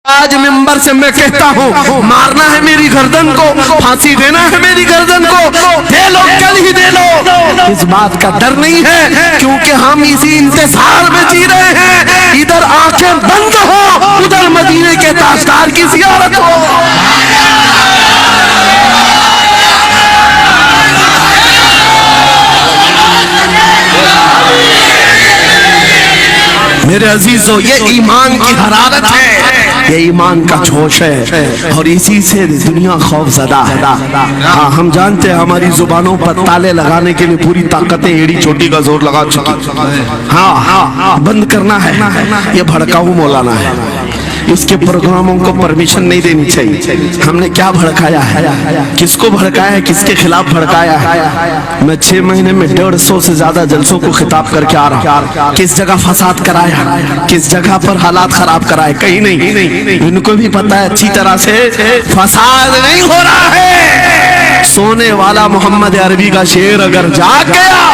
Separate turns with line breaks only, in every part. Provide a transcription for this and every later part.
آج منبر سے میں کہتا ہوں مارنا ہے میری گردن کو، پھانسی دینا ہے میری گردن کو، دے لو کل ہی دے لو، اس بات کا ڈر نہیں ہے کیونکہ ہم اسی انتظار میں جی رہے ہیں، ادھر آنکھیں بند ہو ادھر مدینے کے تاجدار کی زیارت ہو۔ میرے عزیزو یہ ایمان کی حرارت ہے، یہ ایمان کا جوش ہے اور اسی سے دنیا خوف زدہ ہے۔ ہاں ہم جانتے ہیں ہماری زبانوں پر تالے لگانے کے لیے پوری طاقتیں ایڑی چوٹی کا زور لگا چکی، ہاں بند کرنا ہے، یہ بھڑکاؤ مولانا ہے، اس کے پروگراموں کو پرمیشن نہیں دینی چاہیے۔ ہم نے کیا بھڑکایا ہے، کس کو بھڑکایا ہے، کس کے خلاف بھڑکایا ہے؟ میں 6 مہینے میں 150 سے زیادہ جلسوں کو خطاب کر کے آ رہا ہوں، کس جگہ فساد کرایا، کس جگہ پر حالات خراب کرائے، کہیں نہیں، ان کو بھی پتا ہے اچھی طرح سے فساد نہیں ہو رہا ہے۔ سونے والا محمد عربی کا شعر اگر جاگ گیا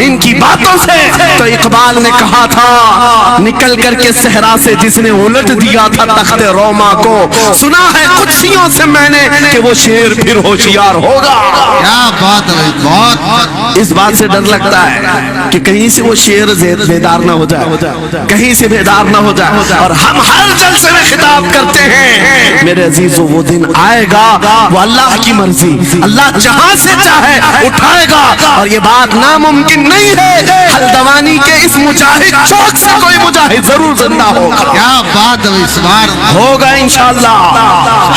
ان کی باتوں سے تو اقبال نے کہا تھا نکل کر کے صحرا سے جس نے الٹ دیا تھا تخت روما کو، سنا ہے قدسیوں سے میں نے کہ وہ شیر پھر ہوشیار ہوگا۔
کیا بات ہے، بہت
اس بات سے ڈر لگتا ہے کہ کہیں سے وہ شیر بیدار نہ ہو جائے، کہیں سے بیدار نہ ہو جائے، اور ہم ہر جلسے میں خطاب کرتے ہیں میرے عزیزو وہ دن آئے گا، وہ اللہ کی مرضی، اللہ جہاں سے چاہے اٹھائے گا، اور یہ بات ناممکن نہیں ہے، حلدوانی کے اس مجاہد چوک سے کوئی مجاہد ضرور زندہ ہوگا۔
کیا بات ہے، اس بار
ہوگا انشاءاللہ۔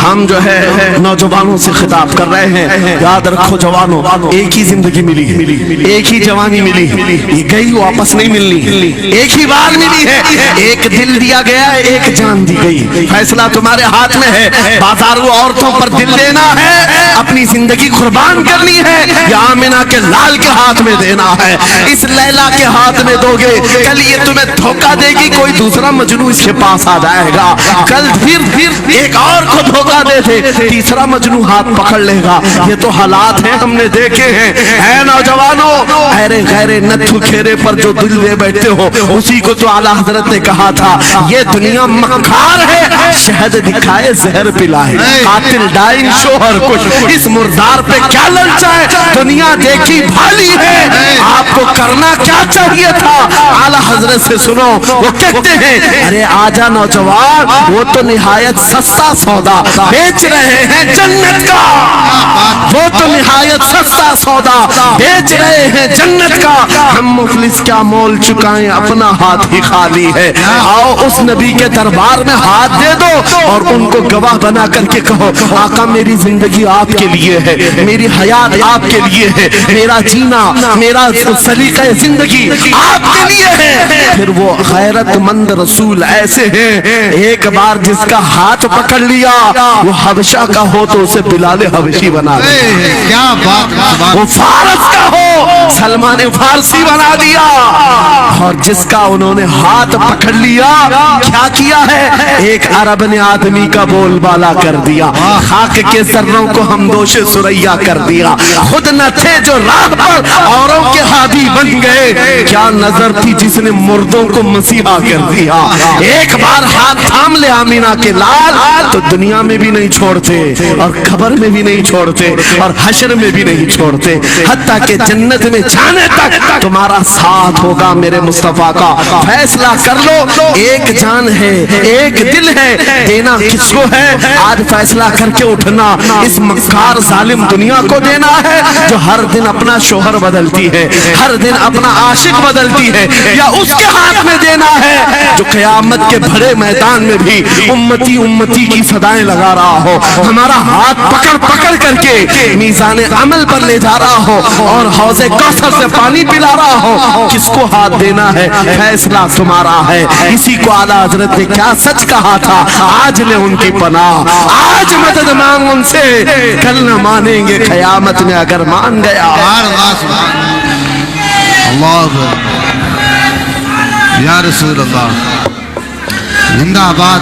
ہم جو ہے نوجوانوں سے خطاب کر رہے ہیں، یاد رکھو جوانوں، ایک ہی زندگی ملی ہے، ایک ہی جوانی ملی ہے، یہ گئی واپس نہیں ملنی، ایک ہی بار ملی ہے، ایک دل دیا گیا ہے، ایک جان دی گئی، فیصلہ تمہارے ہاتھ میں ہے، بازاروں عورتوں پر دل دینا ہے، اپنی زندگی قربان کرنی ہے، یا آمنہ کے لال کے ہاتھ میں دینا ہے، اس لیلا کے ہاتھ میں دو گے کل یہ تمہیں دھوکہ دے گی، کوئی دوسرا مجنو اس کے پاس آ جائے گا، کل پھر ایک اور کو دھوکہ دے دے تیسرا مجنو ہاتھ پکڑ لے گا، یہ تو حالات ہیں ہم نے دیکھے ہیں۔ اے نوجوانوں، ایرے غیرے نتھو کھیرے پر جو دل دے بیٹھتے ہو اسی کو تو اعلیٰ حضرت نے کہا تھا یہ دنیا مکار ہے، شہد دکھائے زہر پلائے، قاتل ڈائن شوہر کش، اس مردار پہ کیا للچائے، دنیا دیکھی بھالی ہے، آپ کو کرنا کیا چاہیے تھا؟ اعلیٰ حضرت سے سنو، وہ کہتے ہیں ارے آجا نوجوان، وہ تو نہایت سستا سودا بیچ رہے ہیں جنت کا، وہ تو نہایت سستا سودا بیچ رہے ہیں جنت کا، ہم مفلس کیا مول چکائیں اپنا ہاتھ ہی خالی ہے، آؤ اس نبی کے دربار میں ہاتھ دے دو اور ان کو گواہ بنا کر کے کہو آقا میری زندگی آپ کے لیے ہے، میری حیات آپ کے لیے ہے، میرا جینا میرا سلیقہ زندگی آپ کے لیے ہے۔ پھر وہ غیرت مند رسول ایسے ہیں ایک بار جس کا ہاتھ پکڑ لیا وہ حبشہ کا ہو تو اسے بلال حبشی بنا دیا،
کیا بات،
وہ فارس کا ہو سلمان فارسی بنا دیا، اور جس کا انہوں نے ہاتھ پکڑ لیا کیا کیا ہے، ایک عرب نے آدمی کا بول بالا کر دیا، خاک کے ذروں کو ہمدوش سریا کر دیا، خود نہ تھے جو راہ پر اوروں کے ہادی بن گئے، کیا نظر تھی جس نے مردوں کو مسیحا کر دیا، ایک بار ہاتھ تھام لے آمینہ کے لال تو دنیا میں بھی نہیں چھوڑتے اور قبر میں بھی نہیں چھوڑتے اور حشر میں بھی نہیں چھوڑتے، حتیٰ کہ جنت میں جانے تک تمہارا ساتھ ہوگا میرے مصطفیٰ کا، فیصلہ کر لو، ایک جان ہے ایک دل ہے، دینا کس کو ہے، آج فیصلہ کر کے اٹھنا، اس مکار ظالم دنیا کو دینا ہے جو ہر دن اپنا شوہر بدلتی ہے، ہر دن اپنا عاشق بدلتی ہے، یا اس کے ہاتھ میں دینا ہے جو قیامت کے بڑے میدان میں بھی امتی امتی کی صدائیں لگا رہا ہو، ہمارا ہاتھ پکڑ پکڑ کر کے میزان عمل پر لے جا رہا ہو اور حوض کوثر سے پانی پلا رہا ہو، کس کو ہاتھ دینا ہے، فیصلہ تمہارا ہے، اسی کو اعلیٰ حضرت نے کیا سچ کہا تھا، آج لے ان کی پناہ، آج مدد مانگ ان سے، کل نہ مانیں گے قیامت میں اگر مان گیا۔
اللہ یا رسول اللہ، زندہ آباد۔